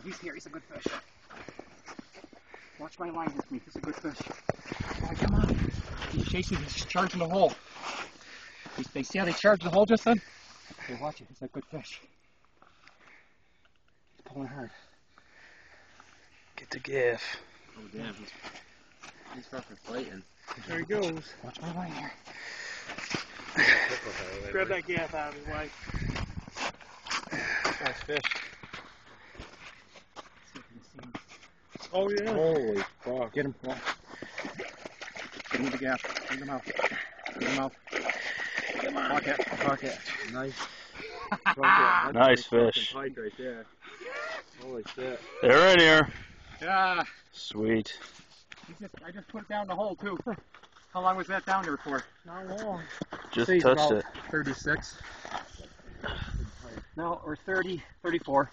he's here. He's a good fish. Watch my line with me. This is a good fish. Oh, come on. He's chasing. He's charging the hole. They see how they charge the hole just then? Okay, watch it. It's a good fish. He's pulling hard. Get the giff. Oh damn, he's fucking fighting. There he goes. Watch my line here. Grab that gaff out of his way. Nice fish. Oh yeah. Holy fuck. Get him, Paul. Get him with the gas. Bring him out. Bring him out. Come on. Pocket. Nice. Nice fish. Pike right there. Holy shit. They're in here. Yeah. Sweet. I just put it down the hole too. How long was that down there for? Not long. Just touched it. 36. No, or 30, 34.